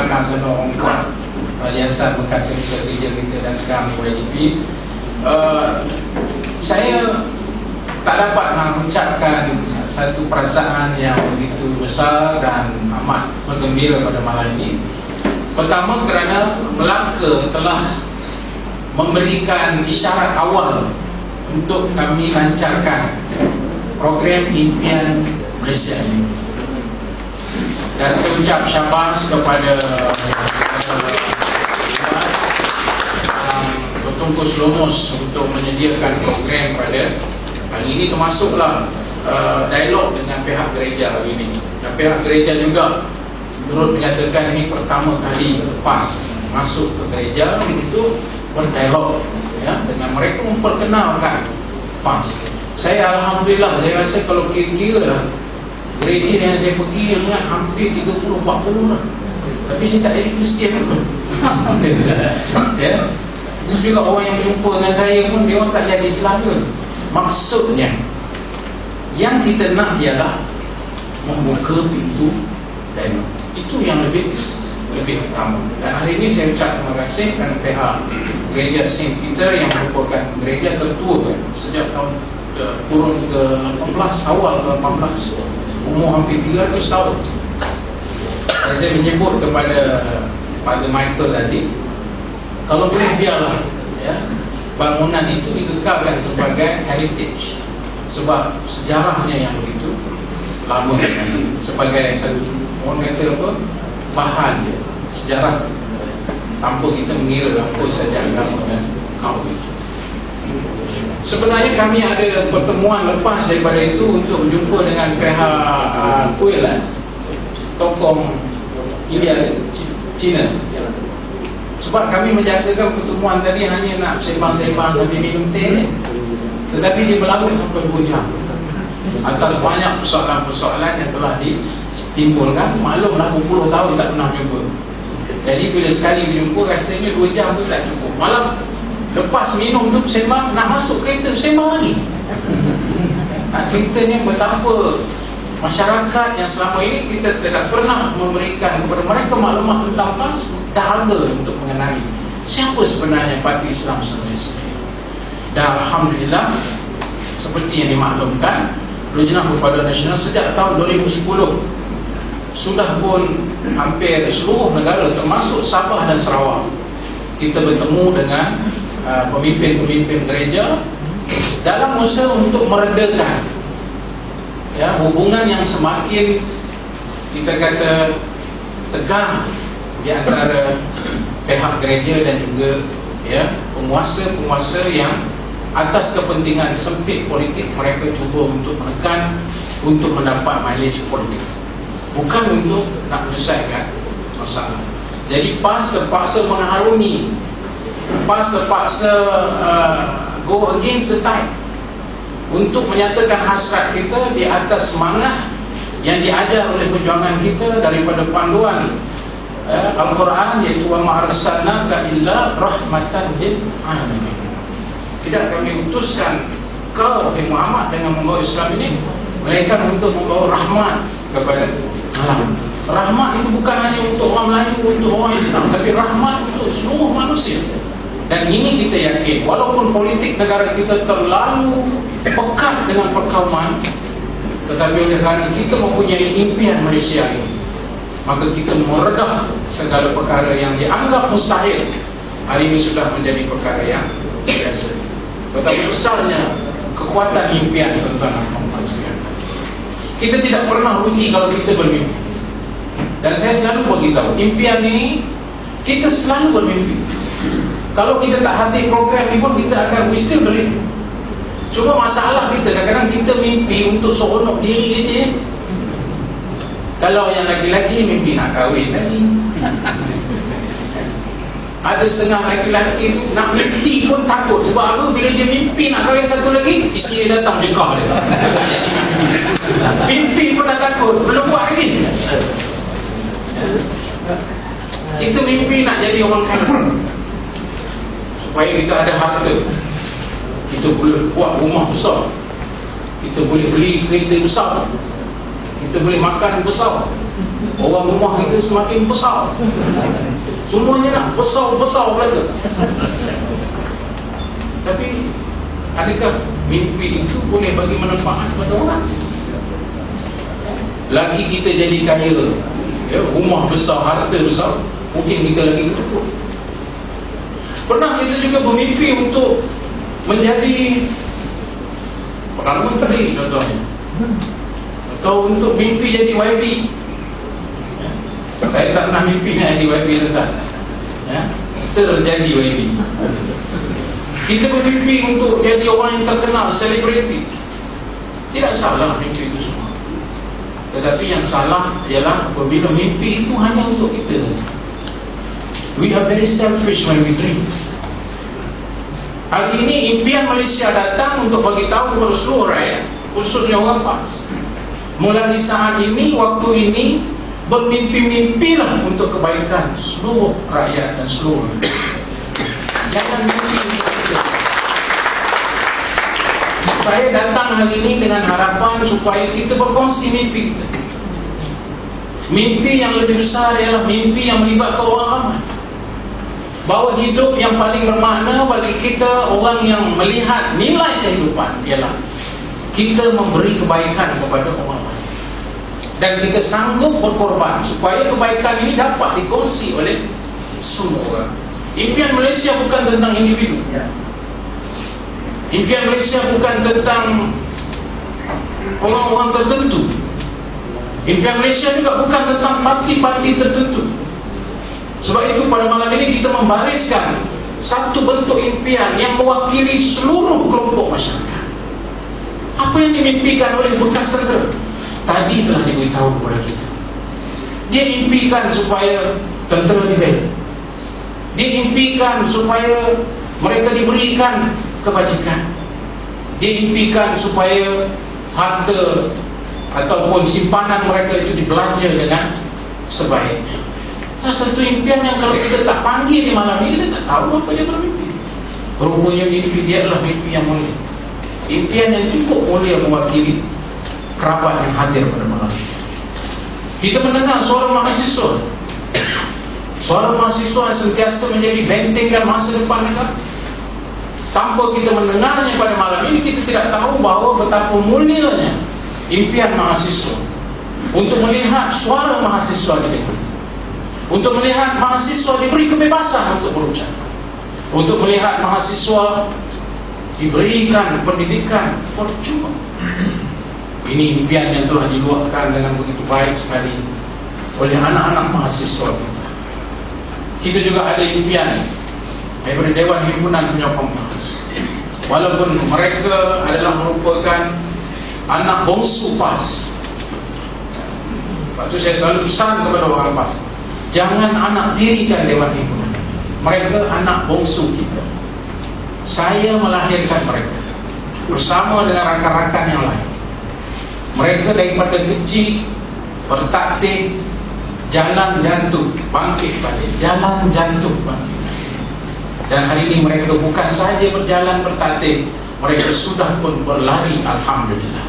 Kebanan sana orang kuat, Yayasan Bekas Servis Kerja kita dan sekarang YDP. Saya tak dapat mengucapkan satu perasaan yang begitu besar dan amat bergembira pada malam ini. Pertama kerana Melaka telah memberikan isyarat awal untuk kami lancarkan program impian Malaysia ini. Dan saya ucap syabas kepada bertungkus lumus untuk menyediakan program pada hari ini, termasuklah dialog dengan pihak gereja hari ini. Dan pihak gereja juga turut menyatakan ini pertama kali lepas masuk ke gereja untuk berdialog ya, dengan mereka, memperkenalkan PAS. Saya alhamdulillah, saya rasa kalau kira-kira lah, gereja yang saya pergi ingat hampir 30-40 lah. Tapi saya tak jadi Kristian pun. Ya. Terus juga orang yang berjumpa dengan saya pun dia orang tak jadi Islam pun. Maksudnya yang kita nak ialah membuka pintu dan itu yang lebih utama. Dan hari ini saya ucap terima kasih kerana pihak gereja Saint Peter yang merupakan gereja tertua sejak tahun kurun ke 18, awal ke 18, umur hampir 300 tahun. Saya menyebut kepada Michael tadi, kalau boleh biarlah ya, bangunan itu dikekalkan sebagai heritage, sebab sejarahnya yang begitu lama, sebagai satu orang kata apa, bahan sejarah, tanpa kita mengira apa saja agama dan kaum itu. Sebenarnya kami ada pertemuan lepas daripada itu untuk berjumpa dengan pihak Kuala tokoh India, China. Sebab kami menjangkakan pertemuan tadi hanya nak sembang-sembang sambil minum teh, tetapi dia berlalu sampai 2 jam atas banyak persoalan-persoalan yang telah ditimbulkan. Maklumlah berpuluh tahun tak pernah jumpa. Jadi bila sekali berjumpa rasanya 2 jam tu tak cukup. Malam lepas minum tu sembang, nak masuk kereta sembang lagi. Nak ceritanya betapa masyarakat yang selama ini kita tidak pernah memberikan kepada mereka maklumat tentang PAS, dahaga untuk mengenali siapa sebenarnya Parti Islam Malaysia. Dan alhamdulillah, seperti yang dimaklumkan, Lujnah Berpaduan Nasional sejak tahun 2010 sudah pun hampir seluruh negara termasuk Sabah dan Sarawak kita bertemu dengan pemimpin-pemimpin gereja dalam usaha untuk meredakan ya, hubungan yang semakin kita kata tegang di antara pihak gereja dan juga ya, penguasa-penguasa yang atas kepentingan sempit politik mereka cuba untuk menekan untuk mendapat mileage politik, bukan untuk nak menyelesaikan masalah. Jadi PAS terpaksa mengharungi, PAS terpaksa go against the tide untuk menyatakan hasrat kita di atas semangat yang diajar oleh perjuangan kita daripada panduan Al-Quran, iaitu wa ma arsalnaka illa rahmatan lil alamin. Tidak kami utuskan kau Muhammad dengan membawa Islam ini melainkan untuk membawa rahmat kepada alam. Rahmat itu bukan hanya untuk orang Melayu, untuk orang Islam, tapi rahmat untuk seluruh manusia. Dan ini kita yakin, walaupun politik negara kita terlalu pekat dengan perkauman, tetapi oleh kerana kita mempunyai impian Malaysia ini, maka kita meredah segala perkara yang dianggap mustahil hari ini sudah menjadi perkara yang biasa. Betapa besarnya kekuatan impian, tuan-tuan dan puan-puan sekalian. Kita tidak pernah rugi kalau kita bermimpi. Dan saya selalu beritahu, impian ini kita selalu bermimpi. Kalau kita tak hati program ini pun kita akan still bermimpi. Cuma masalah kita kadang-kadang kita mimpi untuk seronok diri saja. Kalau yang laki-laki mimpi nak kahwin lagi. Ada setengah laki-laki tu nak mimpi pun takut. Sebab apa? Bila dia mimpi nak kahwin satu lagi, isteri dia datang jekah dia. Mimpi pun dah takut, belum buat lagi. Kita mimpi nak jadi orang kaya, supaya kita ada harta, kita boleh buat rumah besar, kita boleh beli kereta besar, kita boleh makan besar, Orang rumah kita semakin besar. Semuanya nak besar-besar lagi. Tapi adakah mimpi itu boleh bagi manfaat pada orang? Lagi kita jadi kaya, ya, rumah besar, harta besar, mungkin kita lagi bertukar. Pernah kita juga bermimpi untuk menjadi Perdana Menteri contohnya, atau untuk mimpi jadi YB. Saya tak pernah mimpi nak jadi YB tetap, ya, terjadi YB. Kita bermimpi untuk jadi orang yang terkenal, selebriti. Tidak salah mimpi itu semua. Tetapi yang salah ialah apabila mimpi itu hanya untuk kita. We are very selfish when we dream. Hari ini impian Malaysia datang untuk bagi tahu kepada seluruh rakyat, khususnya orang PAS. Mulai saat ini, waktu ini, bermimpi-mimpilah untuk kebaikan seluruh rakyat dan seluruh. Jangan mimpi untuk kita. Saya datang hari ini dengan harapan supaya kita berkongsi mimpi kita. Mimpi yang lebih besar ialah mimpi yang melibatkan orang ramai. Bahawa hidup yang paling bermakna bagi kita, orang yang melihat nilai kehidupan, ialah kita memberi kebaikan kepada orang lain. Dan kita sanggup berkorban supaya kebaikan ini dapat dikongsi oleh semua orang. Impian Malaysia bukan tentang individu. Impian Malaysia bukan tentang orang-orang tertentu. Impian Malaysia juga bukan tentang parti-parti tertentu. Sebab itu pada malam ini kita membariskan satu bentuk impian yang mewakili seluruh kelompok masyarakat. Apa yang dimimpikan oleh bekas tentera tadi telah diberitahu kepada kita. Dia impikan supaya tentera dibela. Dia impikan supaya mereka diberikan kebajikan. Dia impikan supaya harta ataupun simpanan mereka itu dibelanja dengan sebaiknya. Nah, satu impian yang kalau kita tak panggil di malam ini, kita tak tahu apa dia bermimpi. Rupanya mimpi dia adalah mimpi yang mulia. Impian yang cukup mulia mewakili kerabat yang hadir pada malam ini. Kita mendengar suara mahasiswa. Suara mahasiswa yang sentiasa menjadi benteng dan masa depan negara. Tanpa kita mendengarnya pada malam ini, kita tidak tahu bahawa betapa mulianya impian mahasiswa untuk melihat suara mahasiswa didengar, untuk melihat mahasiswa diberi kebebasan untuk berucap, untuk melihat mahasiswa diberikan pendidikan percuma. Ini impian yang telah diluahkan dengan begitu baik sekali oleh anak-anak mahasiswa kita. Kita juga ada impian daripada Dewan Himpunan Penyokong PAS. Walaupun mereka adalah merupakan anak bongsu PAS. Sebab itu saya selalu pesan kepada orang PAS, jangan anak dirikan Dewan Himpunan. Mereka anak bongsu kita. Saya melahirkan mereka bersama dengan rakan-rakan yang lain. Mereka daripada kecil bertaktik jalan jantung bangkit balik, jalan jantung bangkit. Dan hari ini mereka bukan saja berjalan bertaktik, mereka sudah pun berlari, alhamdulillah.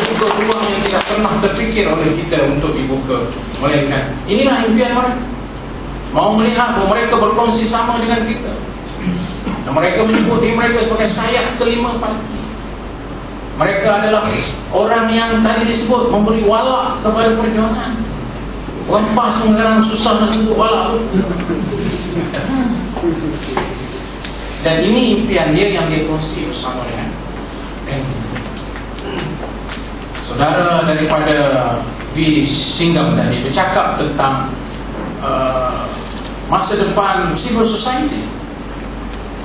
Juga ruang yang tidak pernah terfikir oleh kita untuk dibuka, melainkan inilah impian mereka. Mau melihat bahawa mereka berkongsi sama dengan kita. Dan mereka menyebut diri mereka sebagai sayap kelima parti. Mereka adalah orang yang tadi disebut memberi wala kepada perjuangan. Orang PAS kadang susah nak sebut wala. Dan ini impian dia yang dia kongsi bersama dengan kita. Saudara daripada V. Singham tadi bercakap tentang masa depan civil society.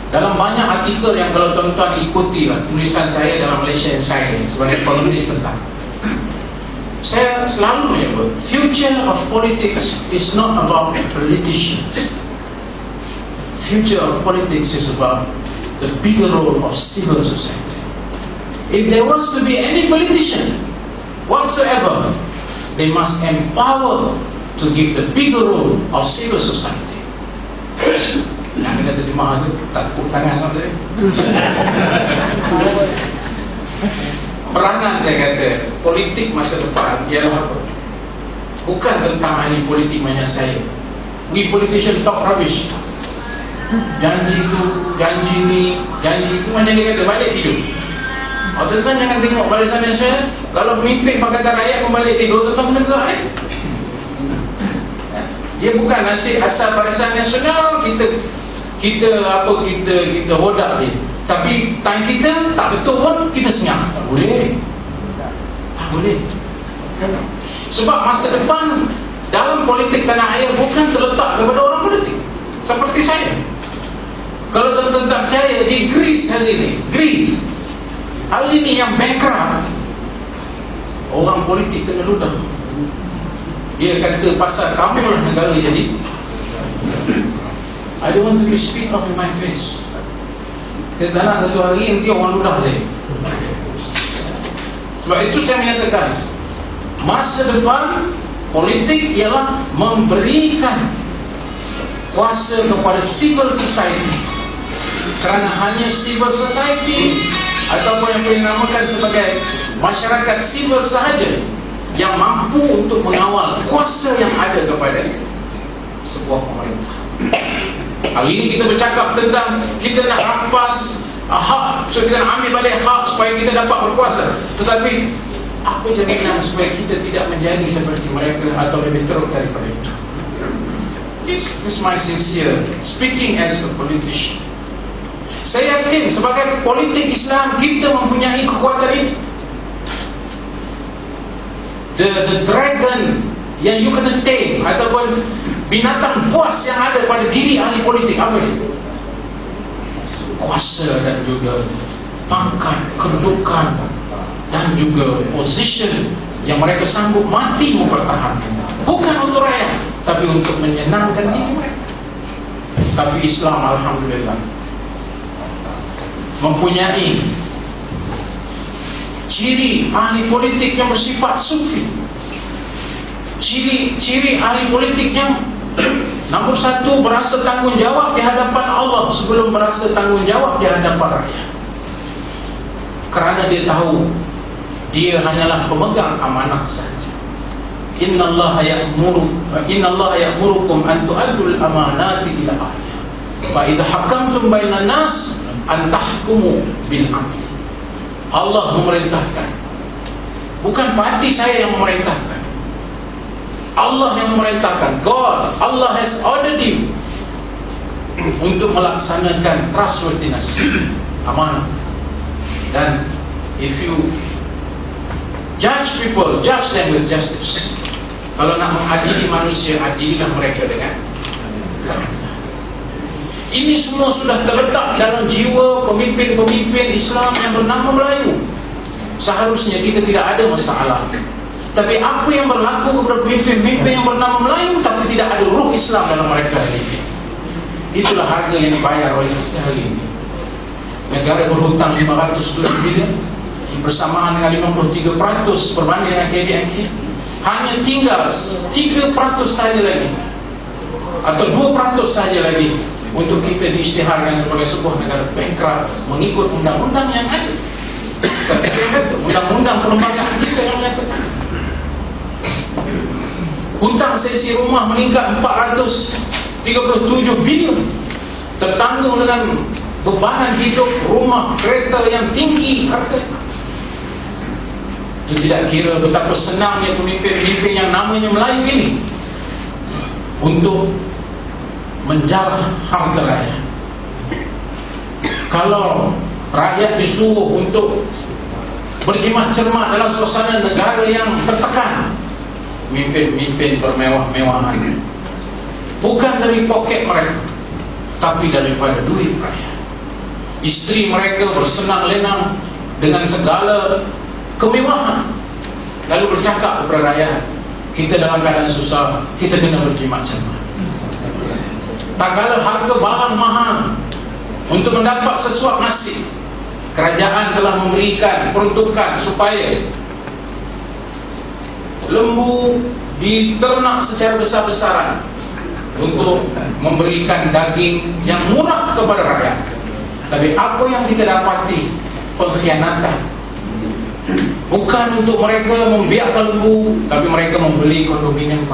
Dalam banyak artikel yang kalau tuan-tuan ikuti lah, tulisan saya dalam Malaysia Insider sebagai kolumnis tentang, saya selalu menyebut future of politics is not about politicians. Future of politics is about the bigger role of civil society. If there was to be any politician whatsoever, they must empower to give the bigger role of civil society. Nak kena terjemah tu, tak tepuk tangan kau tadi. peranan saya kata politik masa depan ialah apa? Bukan tentang ahli politik macam saya. We politicians talk rubbish. Janji tu, janji ni, janji tu, macam dia kata balik tidur. Tuan-tuan jangan tengok Barisan Nasional, kalau pemimpin Pakatan Rakyat membalik tidur, tuan-tuan kena gerak ni. Dia bukan asal Barisan Nasional kita hodak dia. Tapi time kita tak betul pun kita senyap. Tak boleh. Tak boleh. Sebab masa depan dalam politik tanah air bukan terletak kepada orang politik seperti saya. Kalau tuan-tuan tak percaya, di Greece hari ini yang bankrupt, orang politik kena ludah. Dia kata pasal kamu lah negara jadi. I don't want to be spit off in my face. Saya tak nak satu hari nanti orang ludah saya. Sebab itu saya menyatakan masa depan politik ialah memberikan kuasa kepada civil society. Kerana hanya civil society ataupun yang dinamakan sebagai masyarakat sivil sahaja yang mampu untuk mengawal kuasa yang ada kepada sebuah pemerintah. Hari ini kita bercakap tentang kita nak rampas hak, so kita nak ambil balik hak supaya kita dapat berkuasa. Tetapi apa jaminan supaya kita tidak menjadi seperti mereka atau lebih teruk daripada itu? This is my sincere speaking as a politician. Saya yakin sebagai politik Islam kita mempunyai kekuatan itu. The dragon yang you kena tame ataupun binatang buas yang ada pada diri ahli politik, apa dia? Kuasa dan juga pangkat, kedudukan dan juga position yang mereka sanggup mati mempertahankannya. Bukan untuk rakyat, tapi untuk menyenangkan diri mereka. Tapi Islam alhamdulillah mempunyai ciri ahli politik yang bersifat sufi. Ciri ahli politiknya, nombor satu, berasa tanggungjawab di hadapan Allah sebelum berasa tanggungjawab di hadapan rakyat. Kerana dia tahu dia hanyalah pemegang amanah sahaja. Innallaha ya'murukum an tu'addul amanati ila ahliha wa idza hakamtum bainan nas an tahkumu bil 'adl. Allah memerintahkan, bukan parti saya yang memerintahkan. Allah yang memerintahkan. Allah has ordered you untuk melaksanakan trustworthiness, amanah. Dan if you judge people, judge them with justice. Kalau nak mengadili manusia, adililah mereka dengan keadilan. Ini semua sudah terletak dalam jiwa pemimpin-pemimpin Islam yang bernama Melayu. Seharusnya kita tidak ada masalah. Tapi apa yang berlaku kepada pemimpin-pemimpin yang bernama Melayu tapi tidak ada ruh Islam dalam mereka hari ini? Itulah harga yang dibayar oleh kita hari ini. Negara berhutang 500 bilion bersamaan dengan 53% berbanding dengan KDNK. Hanya tinggal 3% saja lagi atau 2% saja lagi untuk kita diisytiharkan sebagai sebuah negara bankrupt mengikut undang-undang yang ada. Undang-undang perlembagaan kita yang menyatakan hutang sesi rumah meningkat 437 bilion, tertanggung dengan bebanan hidup, rumah, kereta yang tinggi harga. Itu tidak kira betapa senangnya pemimpin-pemimpin yang namanya Melayu ini untuk menjarah harta rakyat. Kalau rakyat disuruh untuk berjimat cermat dalam suasana negara yang tertekan, pemimpin bermewah-mewahan bukan dari poket mereka tapi daripada duit rakyat. Isteri mereka bersenang lenang dengan segala kemewahan, lalu bercakap kepada rakyat, kita dalam keadaan susah, kita kena berjimat cermat. Tak kala harga barang mahal, untuk mendapat sesuap nasi, kerajaan telah memberikan peruntukan supaya lembu diternak secara besar-besaran untuk memberikan daging yang murah kepada rakyat. Tapi apa yang kita dapati? Pengkhianatan. Bukan untuk mereka membiak kalbu, tapi mereka membeli kondominium.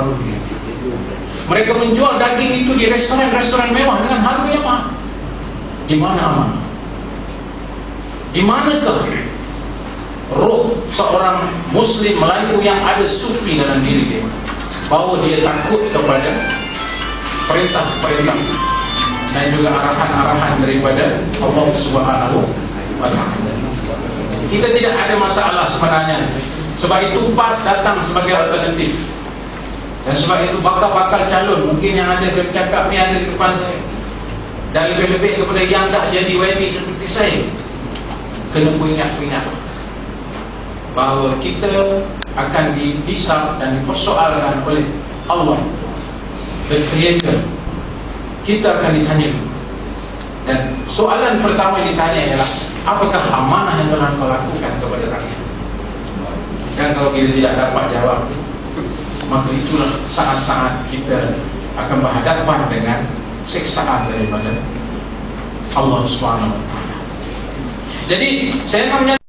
Mereka menjual daging itu di restoran mewah dengan harga yang mahal. Di mana aman? Di manakah roh seorang Muslim Melayu yang ada sufi dalam diri dia, bahwa dia takut kepada perintah-perintah dan juga arahan-arahan daripada Allah Subhanahu wa Ta'ala? Kita tidak ada masalah sebenarnya. Sebab itu PAS datang sebagai alternatif. Dan sebab itu bakal calon, mungkin yang ada saya bercakap ni ada di depan saya, dan lebih-lebih kepada yang dah jadi YB seperti saya, kena ingat bahawa kita akan dihisab dan dipersoalkan oleh Allah, the Creator. Kita akan ditanya. Dan soalan pertama yang ditanya ialah, apakah amanah yang telah kau lakukan kepada rakyat? Dan kalau kita tidak dapat jawab, maka itulah saat-saat kita akan berhadapan dengan siksaan daripada Allah Subhanahu wa Ta'ala. Jadi saya nak